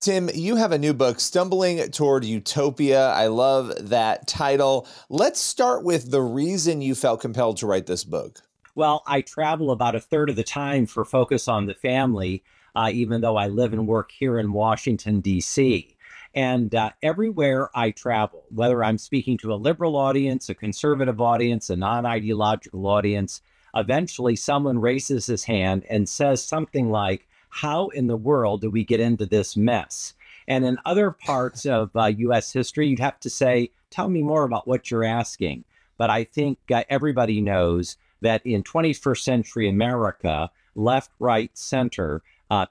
Tim, you have a new book, Stumbling Toward Utopia. I love that title. Let's start with the reason you felt compelled to write this book. Well, I travel about a third of the time for Focus on the Family, even though I live and work here in Washington, D.C. And everywhere I travel, whether I'm speaking to a liberal audience, a conservative audience, a non-ideological audience, eventually someone raises his hand and says something like, how in the world do we get into this mess? And in other parts of U.S. history, you'd have to say, tell me more about what you're asking. But I think everybody knows that in 21st century America, left, right, center,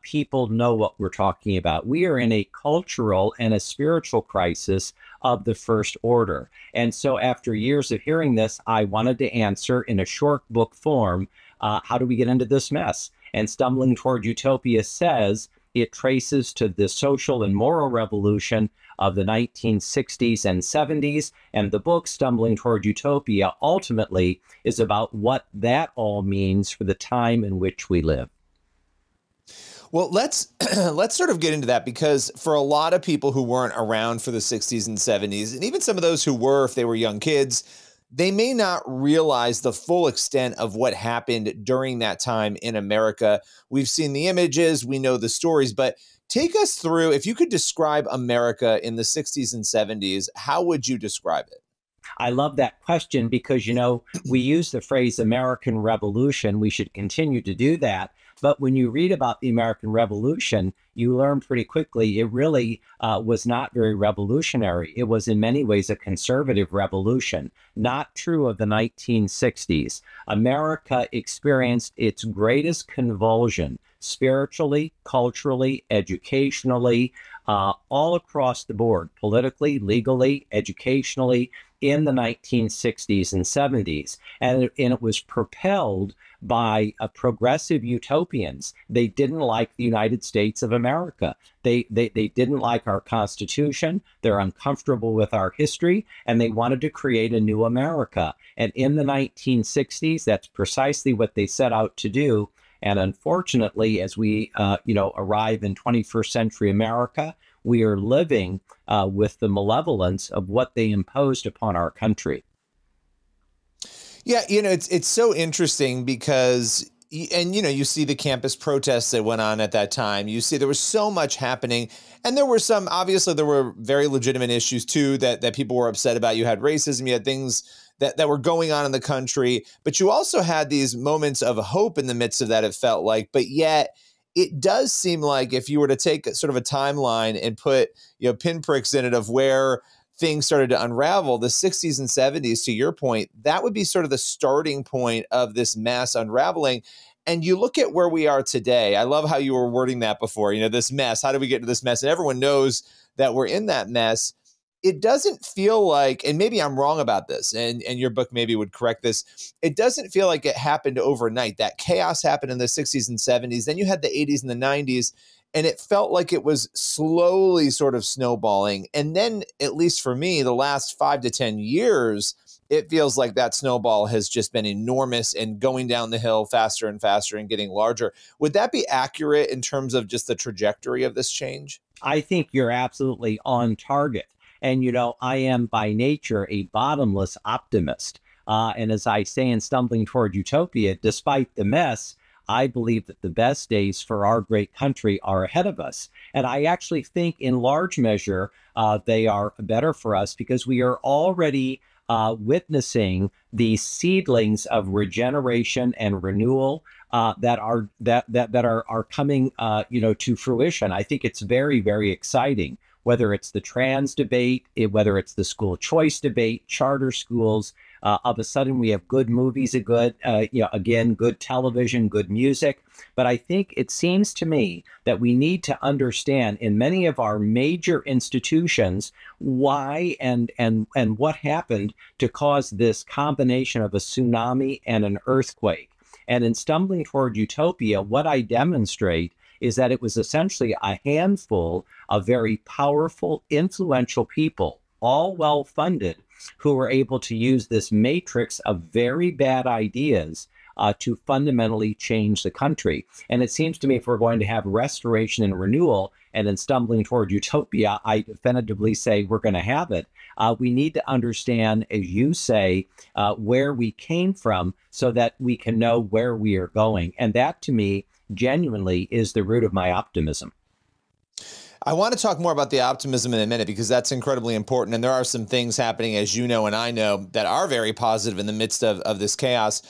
people know what we're talking about. We are in a cultural and a spiritual crisis of the first order. And so after years of hearing this, I wanted to answer in a short book form, how do we get into this mess? And Stumbling Toward Utopia says it traces to the social and moral revolution of the 1960s and 70s. And the book, Stumbling Toward Utopia, ultimately is about what that all means for the time in which we live. Well, let's sort of get into that, because for a lot of people who weren't around for the 60s and 70s, and even some of those who were, if they were young kids, they may not realize the full extent of what happened during that time in America. We've seen the images, we know the stories, but take us through, if you could describe America in the 60s and 70s, how would you describe it? I love that question because, we use the phrase American Revolution. We should continue to do that. But when you read about the American Revolution, you learn pretty quickly it really was not very revolutionary. It was in many ways a conservative revolution, not true of the 1960s. America experienced its greatest convulsion spiritually, culturally, educationally, all across the board, politically, legally, educationally, in the 1960s and 70s. And it was propelled by progressive utopians. They didn't like the United States of America. They didn't like our Constitution. They're uncomfortable with our history, and they wanted to create a new America. And in the 1960s, that's precisely what they set out to do. And unfortunately, as we arrive in 21st century America, we are living with the malevolence of what they imposed upon our country. Yeah, it's so interesting because, and you see the campus protests that went on at that time. You see there was so much happening, and there were some, obviously there were very legitimate issues too that people were upset about. You had racism, you had things that were going on in the country, but you also had these moments of hope in the midst of that, it felt like. But yet it does seem like if you were to take sort of a timeline and put pinpricks in it of where things started to unravel, the 60s and 70s, to your point, that would be sort of the starting point of this mass unraveling. And you look at where we are today. I love how you were wording that before, this mess. How do we get to this mess? And everyone knows that we're in that mess. It doesn't feel like, and maybe I'm wrong about this, and your book maybe would correct this, it doesn't feel like it happened overnight. That chaos happened in the 60s and 70s. Then you had the 80s and the 90s, and it felt like it was slowly sort of snowballing. And then, at least for me, the last 5 to 10 years, it feels like that snowball has just been enormous and going down the hill faster and faster and getting larger. Would that be accurate in terms of just the trajectory of this change? I think you're absolutely on target. And, I am by nature a bottomless optimist. And as I say in Stumbling Toward Utopia, despite the mess, I believe that the best days for our great country are ahead of us. And I actually think in large measure, they are better for us because we are already witnessing the seedlings of regeneration and renewal that are coming, to fruition. I think it's very, very exciting. Whether it's the trans debate, whether it's the school choice debate, charter schools, all of a sudden we have good movies, good television, good music. But I think it seems to me that we need to understand in many of our major institutions why and what happened to cause this combination of a tsunami and an earthquake. And in Stumbling Toward Utopia, what I demonstrate is that it was essentially a handful of very powerful, influential people, all well-funded, who were able to use this matrix of very bad ideas to fundamentally change the country. And it seems to me if we're going to have restoration and renewal, and in Stumbling Toward Utopia, I definitively say we're going to have it. We need to understand, as you say, where we came from so that we can know where we are going. And that, to me, genuinely is the root of my optimism. I want to talk more about the optimism in a minute because that's incredibly important. And there are some things happening, as you know and I know, that are very positive in the midst of this chaos.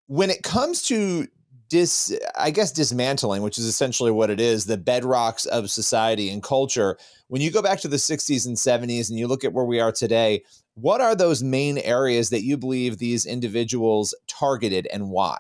When it comes to dismantling, which is essentially what it is, the bedrocks of society and culture, when you go back to the 60s and 70s and you look at where we are today, what are those main areas that you believe these individuals targeted and why?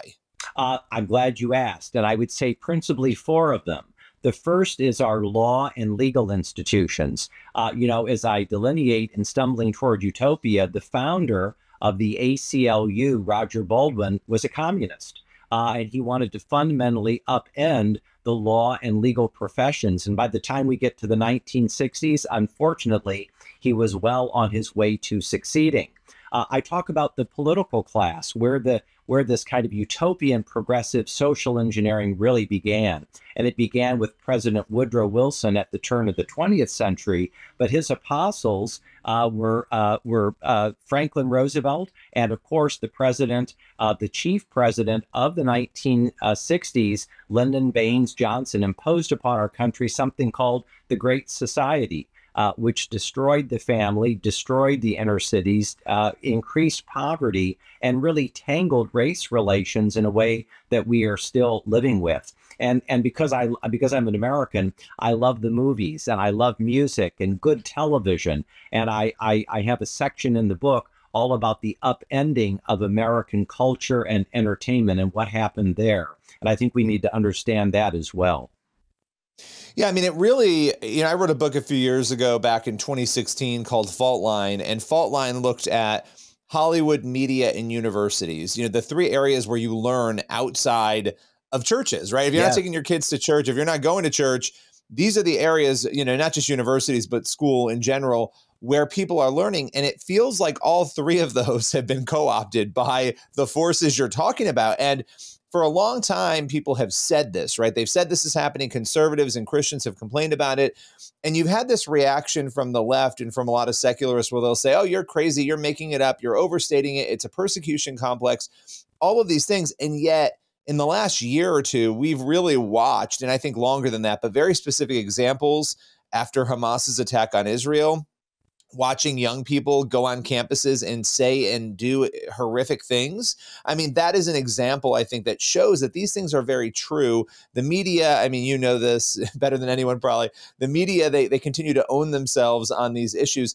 I'm glad you asked. And I would say principally four of them. The first is our law and legal institutions. As I delineate in Stumbling Toward Utopia, the founder of the ACLU, Roger Baldwin, was a communist. And he wanted to fundamentally upend the law and legal professions. And by the time we get to the 1960s, unfortunately, he was well on his way to succeeding. I talk about the political class, where this kind of utopian progressive social engineering really began. And it began with President Woodrow Wilson at the turn of the 20th century. But his apostles were Franklin Roosevelt and, of course, the chief president of the 1960s, Lyndon Baines Johnson, imposed upon our country something called the Great Society. Which destroyed the family, destroyed the inner cities, increased poverty, and really tangled race relations in a way that we are still living with. And because I'm an American, I love the movies and I love music and good television. And I have a section in the book all about the upending of American culture and entertainment and what happened there. And I think we need to understand that as well. Yeah, I mean, it really, I wrote a book a few years ago back in 2016 called Faultline, and Faultline looked at Hollywood, media, and universities, the three areas where you learn outside of churches, right? If you're not taking your kids to church, if you're not going to church, these are the areas, not just universities, but school in general, where people are learning. And it feels like all three of those have been co-opted by the forces you're talking about. And for a long time, people have said this, right? They've said this is happening. Conservatives and Christians have complained about it. And you've had this reaction from the left and from a lot of secularists where they'll say, oh, you're crazy. You're making it up. You're overstating it. It's a persecution complex, all of these things. And yet, in the last year or two, we've really watched, and I think longer than that, but very specific examples after Hamas's attack on Israel, watching young people go on campuses and say and do horrific things. I mean, that is an example, I think, that shows that these things are very true. The media, I mean, you know this better than anyone probably. The media, they continue to own themselves on these issues.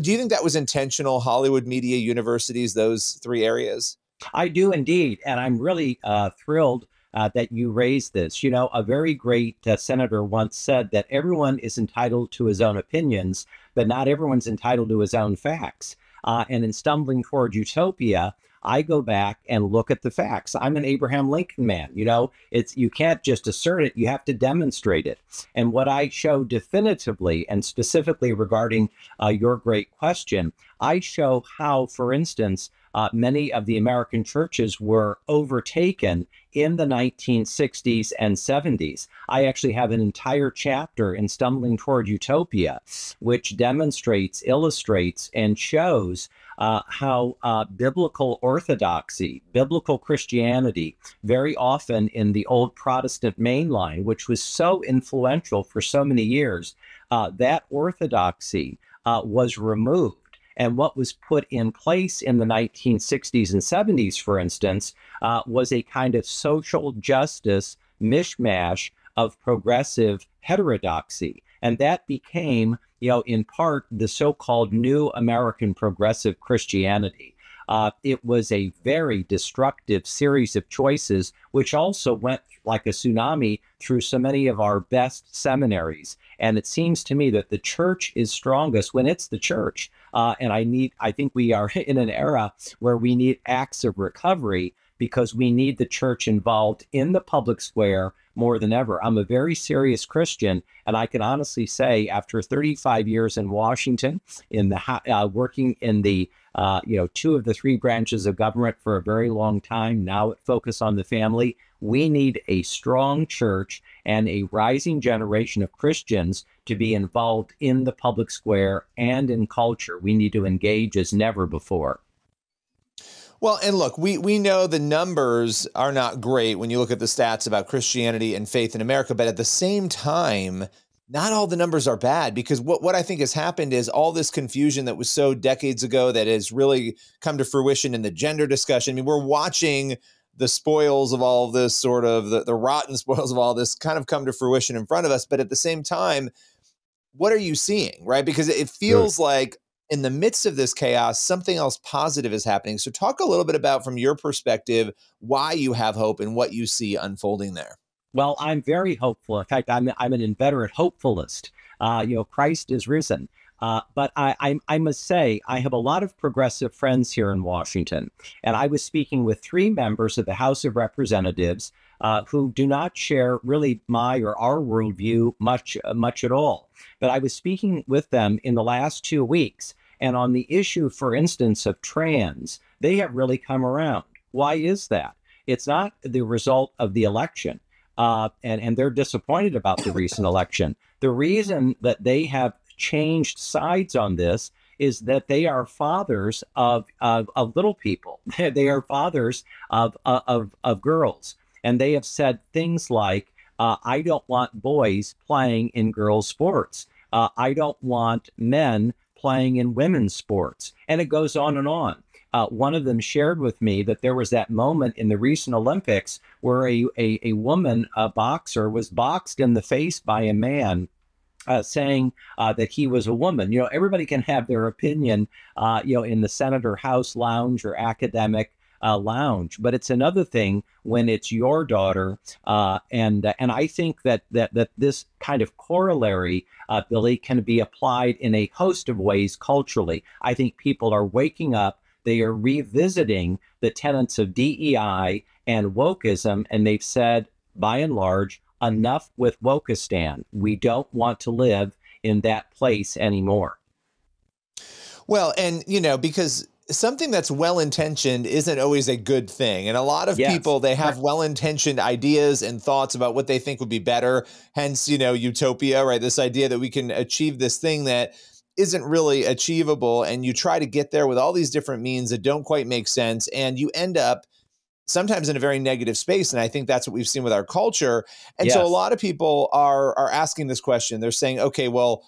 Do you think that was intentional, Hollywood, media, universities, those three areas? I do indeed. And I'm really thrilled that you raised this. A very great senator once said that everyone is entitled to his own opinions, but not everyone's entitled to his own facts. And in Stumbling Toward Utopia, I go back and look at the facts. I'm an Abraham Lincoln man. You can't just assert it, you have to demonstrate it. And what I show definitively, and specifically regarding your great question, I show how, for instance, many of the American churches were overtaken in the 1960s and 70s. I actually have an entire chapter in Stumbling Toward Utopia, which demonstrates, illustrates, and shows how biblical orthodoxy, biblical Christianity, very often in the old Protestant mainline, which was so influential for so many years, that orthodoxy was removed. And what was put in place in the 1960s and 70s, for instance, was a kind of social justice mishmash of progressive heterodoxy. And that became, in part, the so-called new American progressive Christianity. It was a very destructive series of choices, which also went like a tsunami through so many of our best seminaries. And it seems to me that the church is strongest when it's the church. And I think we are in an era where we need acts of recovery because we need the church involved in the public square more than ever. I'm a very serious Christian, and I can honestly say, after 35 years in Washington, in the working in the two of the three branches of government for a very long time, now focus on the family. We need a strong church and a rising generation of Christians to be involved in the public square and in culture. We need to engage as never before. Well, and look, we know the numbers are not great when you look at the stats about Christianity and faith in America, but at the same time, not all the numbers are bad, because what I think has happened is all this confusion that was so decades ago that has really come to fruition in the gender discussion. I mean, we're watching the spoils of all of this, sort of the rotten spoils of all this kind of come to fruition in front of us. But at the same time, what are you seeing, right? Because it feels like in the midst of this chaos, something else positive is happening. So talk a little bit about, from your perspective, why you have hope and what you see unfolding there. Well, I'm very hopeful. In fact, I'm an inveterate hopefulist. Christ is risen. But I must say, I have a lot of progressive friends here in Washington. And I was speaking with three members of the House of Representatives who do not share really my or our worldview much at all. But I was speaking with them in the last 2 weeks. And on the issue, for instance, of trans, they have really come around. Why is that? It's not the result of the election. And they're disappointed about the recent election. The reason that they have changed sides on this is that they are fathers of little people. They are fathers of girls. And they have said things like, I don't want boys playing in girls' sports. I don't want men playing in women's sports. And it goes on and on. One of them shared with me that there was that moment in the recent Olympics where a woman, a boxer, was boxed in the face by a man saying that he was a woman. Everybody can have their opinion, in the Senate or House lounge or academic lounge, but it's another thing when it's your daughter. And I think that this kind of corollary, Billy, can be applied in a host of ways culturally. I think people are waking up. They are revisiting the tenets of DEI and wokeism, and they've said, by and large, enough with Wokistan. We don't want to live in that place anymore. Well, and, because something that's well-intentioned isn't always a good thing. And a lot of people, they have well-intentioned ideas and thoughts about what they think would be better. Hence, utopia, right? This idea that we can achieve this thing that isn't really achievable. And you try to get there with all these different means that don't quite make sense. And you end up sometimes in a very negative space. And I think that's what we've seen with our culture. And so a lot of people are asking this question. They're saying, okay, well,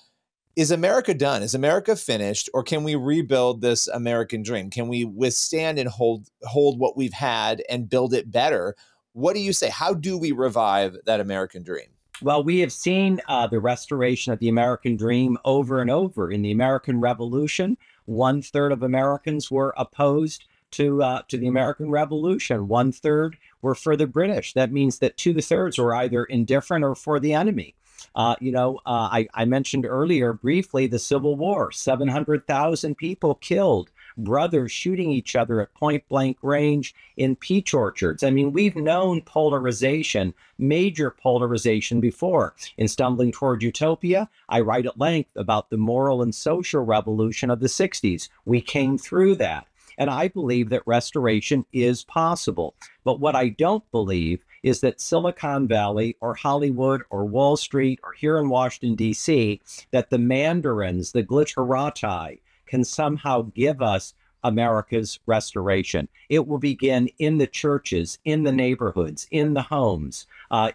is America done? Is America finished? Or can we rebuild this American dream? Can we withstand and hold what we've had and build it better? What do you say? How do we revive that American dream? Well, we have seen the restoration of the American dream over and over. In the American Revolution, 1/3 of Americans were opposed to the American Revolution. 1/3 were for the British. That means that 2/3 were either indifferent or for the enemy. I mentioned earlier briefly the Civil War, 700,000 people killed, brothers shooting each other at point blank range in peach orchards. I mean, we've known polarization, major polarization before. In Stumbling Toward Utopia, I write at length about the moral and social revolution of the 60s. We came through that. And I believe that restoration is possible. But what I don't believe is that Silicon Valley or Hollywood or Wall Street or here in Washington, D.C., that the mandarins, the glitterati, can somehow give us America's restoration. It will begin in the churches, in the neighborhoods, in the homes,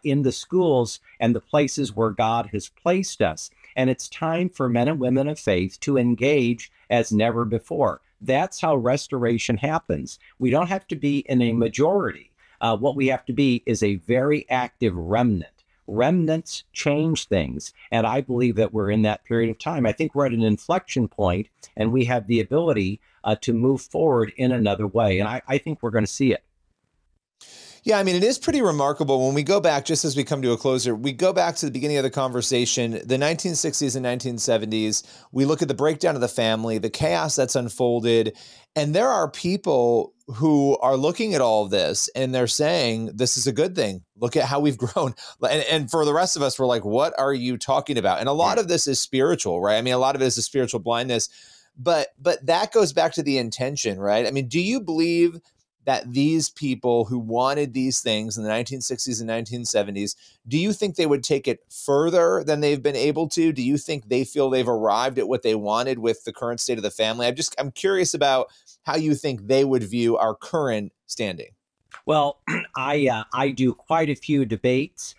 in the schools, and the places where God has placed us. And it's time for men and women of faith to engage as never before. That's how restoration happens. We don't have to be in a majority. What we have to be is a very active remnant. Remnants change things. And I believe that we're in that period of time. I think we're at an inflection point, and we have the ability to move forward in another way. And I think we're going to see it. Yeah, I mean, it is pretty remarkable when we go back, just as we come to a closer, we go back to the beginning of the conversation, the 1960s and 1970s. We look at the breakdown of the family, the chaos that's unfolded, and there are people who are looking at all of this and they're saying, this is a good thing. Look at how we've grown. And for the rest of us, we're like, what are you talking about? And a lot of this is spiritual, right? I mean, a lot of it is a spiritual blindness, but that goes back to the intention, right? I mean, do you believe that these people who wanted these things in the 1960s and 1970s, do you think they would take it further than they've been able to? Do you think they feel they've arrived at what they wanted with the current state of the family? I'm curious about how you think they would view our current standing. Well, I do quite a few debates,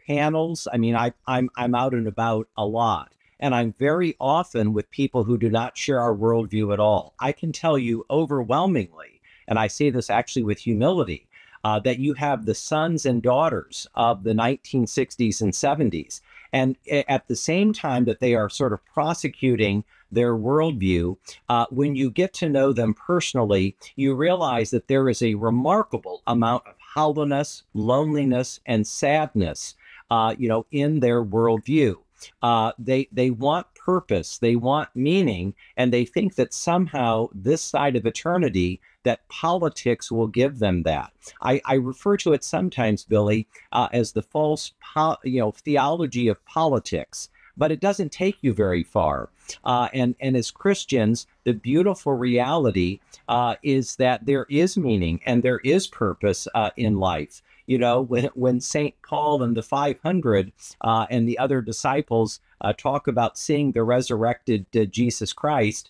panels. I mean, I'm out and about a lot, and I'm very often with people who do not share our worldview at all. I can tell you overwhelmingly, and I say this actually with humility, that you have the sons and daughters of the 1960s and 70s. And at the same time that they are sort of prosecuting their worldview, when you get to know them personally, you realize that there is a remarkable amount of hollowness, loneliness, and sadness, in their worldview. They want purpose, they want meaning, and they think that somehow this side of eternity, that politics will give them that. I refer to it sometimes, Billy, as the false, theology of politics, but it doesn't take you very far. And as Christians, the beautiful reality is that there is meaning and there is purpose in life. When St. Paul and the 500 and the other disciples talk about seeing the resurrected Jesus Christ,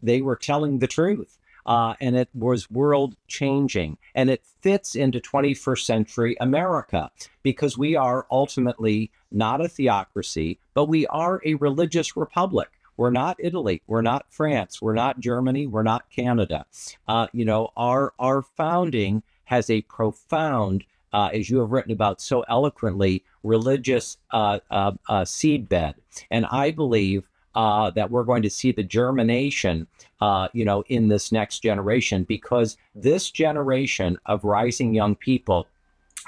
they were telling the truth. And it was world changing. And it fits into 21st century America because we are ultimately not a theocracy, but we are a religious republic. We're not Italy. We're not France. We're not Germany. We're not Canada. Our founding has a profound, as you have written about so eloquently, religious seedbed. And I believe that we're going to see the germination, in this next generation, because this generation of rising young people,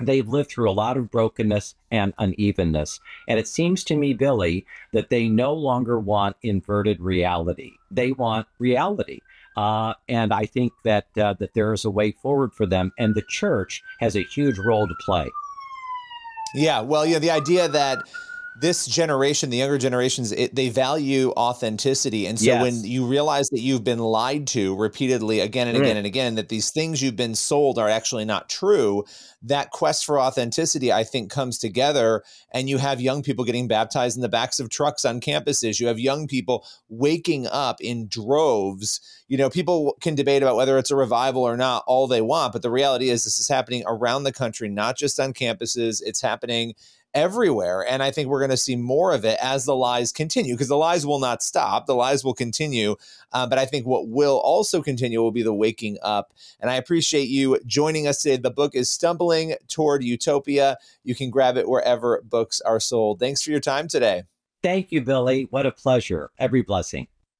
they've lived through a lot of brokenness and unevenness. And it seems to me, Billy, that they no longer want inverted reality. They want reality. And I think that there is a way forward for them, and the church has a huge role to play. Yeah, well, the idea that this generation, the younger generations, they value authenticity. And so Yes. when you realize that you've been lied to repeatedly again and again and again, that these things you've been sold are actually not true, that quest for authenticity, I think, comes together. And you have young people getting baptized in the backs of trucks on campuses. You have young people waking up in droves. People can debate about whether it's a revival or not all they want. But the reality is this is happening around the country, not just on campuses. It's happening everywhere. And I think we're going to see more of it as the lies continue, because the lies will not stop. The lies will continue. But I think what will also continue will be the waking up. And I appreciate you joining us today. The book is Stumbling Toward Utopia. You can grab it wherever books are sold. Thanks for your time today. Thank you, Billy. What a pleasure. Every blessing.